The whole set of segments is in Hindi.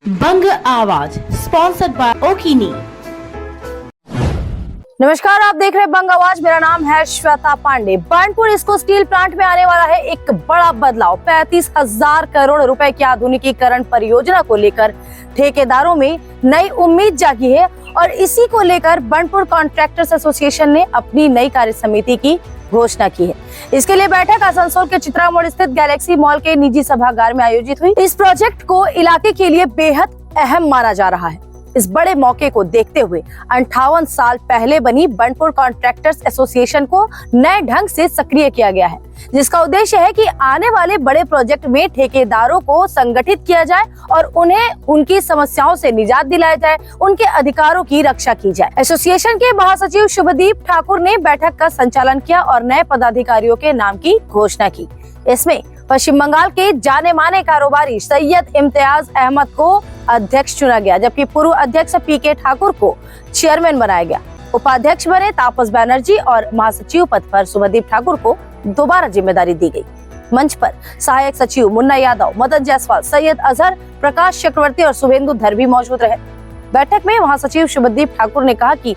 बंग आवाज स्पॉन्सर्ड बाय ओकिनी। नमस्कार, आप देख रहे हैं बंग आवाज। मेरा नाम है श्वेता पांडे। बर्नपुर इसको स्टील प्लांट में आने वाला है एक बड़ा बदलाव। 35,000 करोड़ रुपए की आधुनिकीकरण परियोजना को लेकर ठेकेदारों में नई उम्मीद जागी है और इसी को लेकर बर्नपुर कॉन्ट्रैक्टर्स एसोसिएशन ने अपनी नई कार्य समिति की घोषणा की है। इसके लिए बैठक आसनसोल के चित्रा मोड़ स्थित गैलेक्सी मॉल के निजी सभागार में आयोजित हुई। इस प्रोजेक्ट को इलाके के लिए बेहद अहम माना जा रहा है। इस बड़े मौके को देखते हुए 58 साल पहले बनी बर्नपुर कॉन्ट्रैक्टर्स एसोसिएशन को नए ढंग से सक्रिय किया गया है, जिसका उद्देश्य है कि आने वाले बड़े प्रोजेक्ट में ठेकेदारों को संगठित किया जाए और उन्हें उनकी समस्याओं से निजात दिलाया जाए, उनके अधिकारों की रक्षा की जाए। एसोसिएशन के महासचिव शुभदीप ठाकुर ने बैठक का संचालन किया और नए पदाधिकारियों के नाम की घोषणा की। इसमें पश्चिम बंगाल के जाने माने कारोबारी सैयद इम्तियाज अहमद को अध्यक्ष चुना गया, जबकि पूर्व अध्यक्ष पीके ठाकुर को चेयरमैन बनाया गया। उपाध्यक्ष बने तापस बैनर्जी और महासचिव पद पर शुभदीप ठाकुर को दोबारा जिम्मेदारी दी गई। मंच पर सहायक सचिव मुन्ना यादव, मदन जायसवाल, सैयद अजहर, प्रकाश चक्रवर्ती और शुभेंदु धर भी मौजूद रहे। बैठक में महासचिव शुभदीप ठाकुर ने कहा कि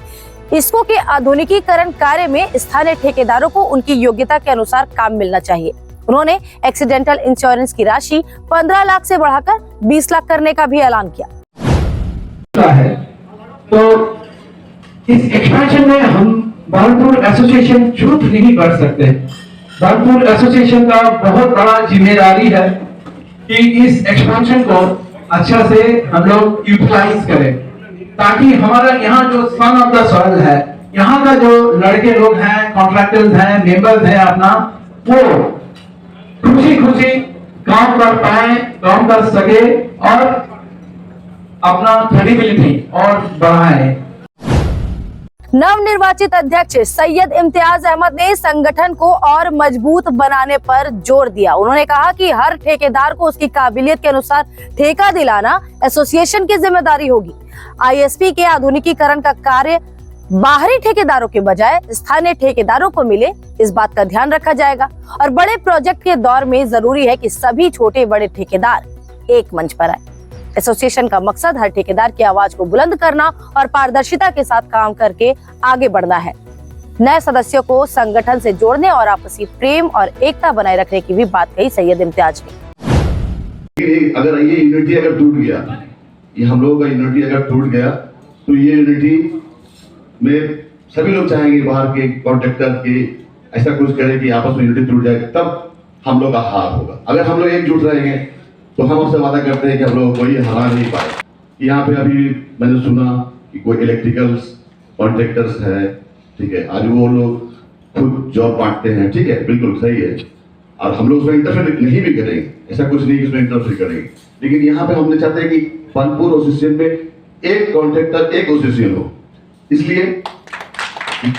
इसको के आधुनिकीकरण कार्य में स्थानीय ठेकेदारों को उनकी योग्यता के अनुसार काम मिलना चाहिए। उन्होंने एक्सीडेंटल इंश्योरेंस की राशि 15 लाख से बढ़ाकर 20 लाख करने का भी ऐलान किया है। तो इस एक्सपेंशन में हम बर्नपुर एसोसिएशन झूठ नहीं कर सकते। बर्नपुर एसोसिएशन का बहुत बड़ा जिम्मेदारी है कि इस एक्सपेंशन को अच्छा से हम लोग यूटिलाइज करें, ताकि हमारा यहाँ जो सन ऑफ द सॉइल है, यहाँ का जो लड़के लोग हैं, कॉन्ट्रैक्टर्स हैं, मेंबर्स हैं, अपना वो खुशी खुशी काम कर पाए, काम कर सके और अपना क्रेडिबिलिटी और बढ़ाए। नवनिर्वाचित अध्यक्ष सैयद इम्तियाज अहमद ने संगठन को और मजबूत बनाने पर जोर दिया। उन्होंने कहा कि हर ठेकेदार को उसकी काबिलियत के अनुसार ठेका दिलाना एसोसिएशन की जिम्मेदारी होगी। आईएसपी के आधुनिकीकरण का कार्य बाहरी ठेकेदारों के बजाय स्थानीय ठेकेदारों को मिले, इस बात का ध्यान रखा जाएगा। और बड़े प्रोजेक्ट के दौर में जरूरी है कि सभी छोटे बड़े ठेकेदार एक मंच पर आए। एसोसिएशन का मकसद हर ठेकेदार की आवाज को बुलंद करना और पारदर्शिता के साथ काम करके आगे बढ़ना है। नए सदस्यों को संगठन से जोड़ने और आपसी प्रेम और एकता बनाए रखने की भी बात कही सैयद इम्तियाज ने। अगर ये यूनिटी अगर टूट गया, ये हम लोगों का यूनिटी अगर टूट गया, तो ये यूनिटी में सभी लोग चाहेंगे बाहर के कॉन्ट्रैक्टर के ऐसा कुछ करें कि आपस में यूनिटी टूट जाए, तब हम लोग का हार होगा। अगर हम लोग एकजुट रहेंगे तो हम आपसे वादा करते हैं कि हम लोग कोई हरा नहीं पाए। यहाँ पे अभी मैंने सुना कि कोई इलेक्ट्रिकल्स कॉन्ट्रैक्टर्स है, ठीक है, आज वो लोग खुद जॉब बांटते हैं, ठीक है, बिल्कुल सही है, और हम लोग उसमें इंटरफेयर नहीं भी करेंगे, ऐसा कुछ नहीं कि उसमें इंटरफेयर करेंगे। लेकिन यहाँ पे हमने चाहते हैं कि बर्नपुर एसोसिएशन में एक कॉन्ट्रैक्टर एक एसोसिएशन हो। इसलिए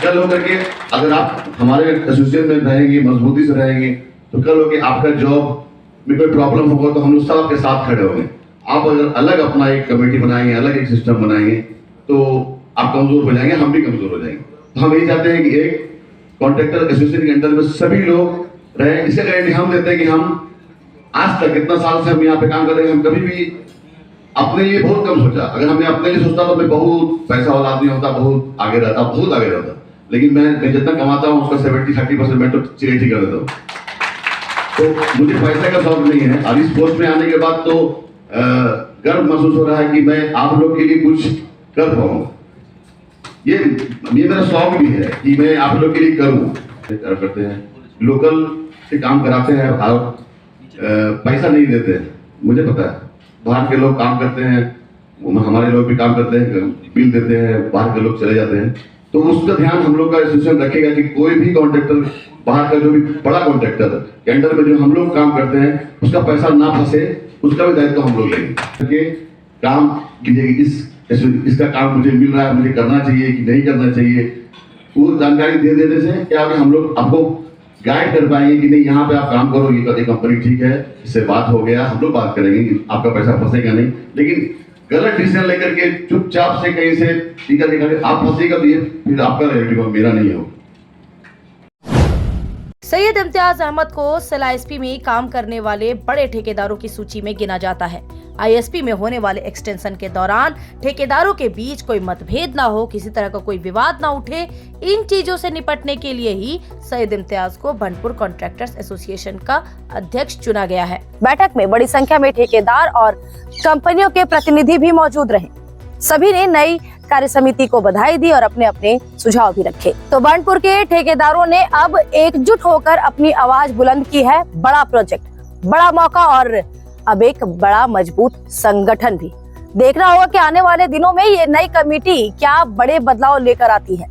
कल होकर के अगर आप हमारे एसोसिएशन में रहेंगे, मजबूती से रहेंगे, तो कल होकर आपका जॉब में कोई प्रॉब्लम होगा तो हम लोग सब आपके साथ खड़े होंगे। आप अगर अलग अपना एक कमेटी बनाएंगे, अलग एक सिस्टम बनाएंगे, तो आप कमजोर हो जाएंगे, हम भी कमजोर हो जाएंगे। तो हम यही चाहते हैं कि एक कॉन्ट्रैक्टर एसोसिएशन के अंडर में सभी लोग रहें। इससे गारंटी हम देते हैं कि हम आज तक इतना साल से हम यहाँ पे काम कर रहे हैं, हम कभी भी अपने लिए बहुत कम सोचा। अगर हमने अपने लिए सोचता तो मैं बहुत पैसा वाला आदमी होता, बहुत आगे रहता, बहुत आगे रहता। लेकिन मैं जितना कमाता हूँ उसका 70-30% मैं तो चिरेट ही कर देता हूँ। तो मुझे पैसे का शौक नहीं है। अब इस पोस्ट में आने के बाद तो गर्व महसूस हो रहा है कि मैं आप लोग के लिए कुछ कर पाऊंगा। ये मेरा शौक भी है कि मैं आप लोग के लिए करूँ। करते हैं, लोकल से काम कराते हैं और पैसा नहीं देते हैं। मुझे पता है बाहर के लोग काम करते हैं, हमारे लोग भी काम करते हैं, बिल देते हैं, बाहर के लोग चले जाते हैं। तो उसका ध्यान हम लोग का एसोसिएशन रखेगा कि कोई भी कॉन्ट्रैक्टर बाहर का जो भी बड़ा कॉन्ट्रैक्टर के अंडर में जो हम लोग काम करते हैं उसका पैसा ना फंसे, उसका भी दायित्व हम लोग लेंगे। काम कीजिए, इसका काम मुझे मिल रहा है, मुझे करना चाहिए कि नहीं करना चाहिए, वो जानकारी दे देने से क्या होगा, हम लोग आपको गाइड कर पाएंगे कि नहीं यहाँ पे आप काम करो, ये कंपनी ठीक है, इससे बात हो गया, हम लोग बात करेंगे कि आपका पैसा फंसेगा नहीं। लेकिन गलत डिसीजन लेकर के चुपचाप से कहीं से टीका दिखा आप फंसेगा तो ये फिर आपका रेवेन्यू मेरा नहीं होगा। सैयद इम्तियाज अहमद को सिला एसपी में काम करने वाले बड़े ठेकेदारों की सूची में गिना जाता है। आईएसपी में होने वाले एक्सटेंशन के दौरान ठेकेदारों के बीच कोई मतभेद ना हो, किसी तरह का कोई विवाद ना उठे, इन चीजों से निपटने के लिए ही सैयद इम्तियाज को भंडपुर कॉन्ट्रैक्टर्स एसोसिएशन का अध्यक्ष चुना गया है। बैठक में बड़ी संख्या में ठेकेदार और कंपनियों के प्रतिनिधि भी मौजूद रहे। सभी ने नई कार्य समिति को बधाई दी और अपने अपने सुझाव भी रखे। तो बर्नपुर के ठेकेदारों ने अब एकजुट होकर अपनी आवाज बुलंद की है। बड़ा प्रोजेक्ट, बड़ा मौका और अब एक बड़ा मजबूत संगठन भी। देखना होगा कि आने वाले दिनों में ये नई कमेटी क्या बड़े बदलाव लेकर आती है,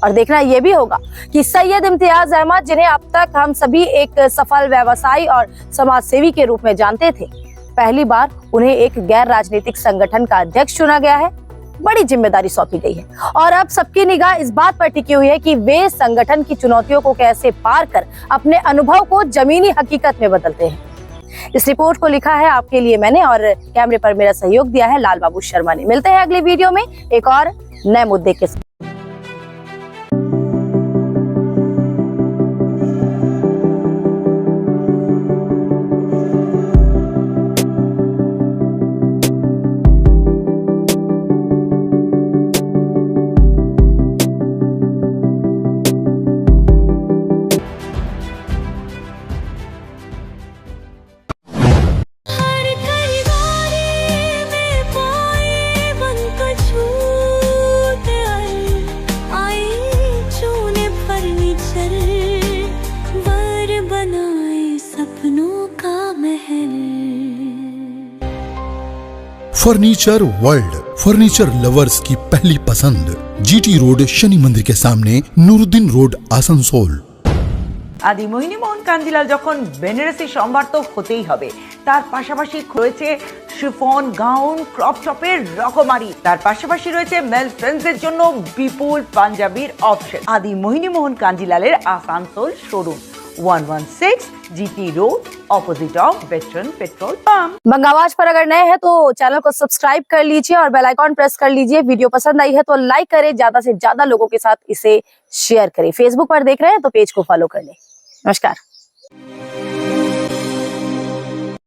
और देखना ये भी होगा कि सैयद इम्तियाज अहमद, जिन्हें अब तक हम सभी एक सफल व्यवसायी और समाज सेवी के रूप में जानते थे, पहली बार उन्हें एक गैर राजनीतिक संगठन का अध्यक्ष चुना गया है। बड़ी जिम्मेदारी सौंपी गई है और अब सबकी निगाह इस बात पर टिकी हुई है कि वे संगठन की चुनौतियों को कैसे पार कर अपने अनुभव को जमीनी हकीकत में बदलते हैं। इस रिपोर्ट को लिखा है आपके लिए मैंने, और कैमरे पर मेरा सहयोग दिया है लाल बाबू शर्मा ने। मिलते हैं अगली वीडियो में एक और नए मुद्दे के साथ। फर्नीचर वर्ल्ड, फर्नीचर लवर्स की पहली पसंद। जीटी रोड, शनि मंदिर के सामने, नूरुद्दीन रोड, आसनसोल। आदि मोहिनी मोहन कांजिलाल যখন বেনারসি সম্ভার তো হতেই হবে, তার পাশাপাশি রয়েছে শিফন, গাউন, ক্রপ টপের রকমারি, তার পাশাপাশি রয়েছে মেল ফ্রেন্ডসের জন্য বিপুল পাঞ্জাবির অপশন। আদি মোহিনী মোহন কাঞ্জিলালের Asansol showroom 116 GT road, opposite of veteran petrol pump. बंगावाज पर अगर नए हैं तो चैनल को सब्सक्राइब कर लीजिए और बेल आइकॉन प्रेस कर लीजिए। वीडियो पसंद आई है तो लाइक करें, ज्यादा से ज्यादा लोगों के साथ इसे शेयर करें। फेसबुक पर देख रहे हैं तो पेज को फॉलो कर लें। नमस्कार।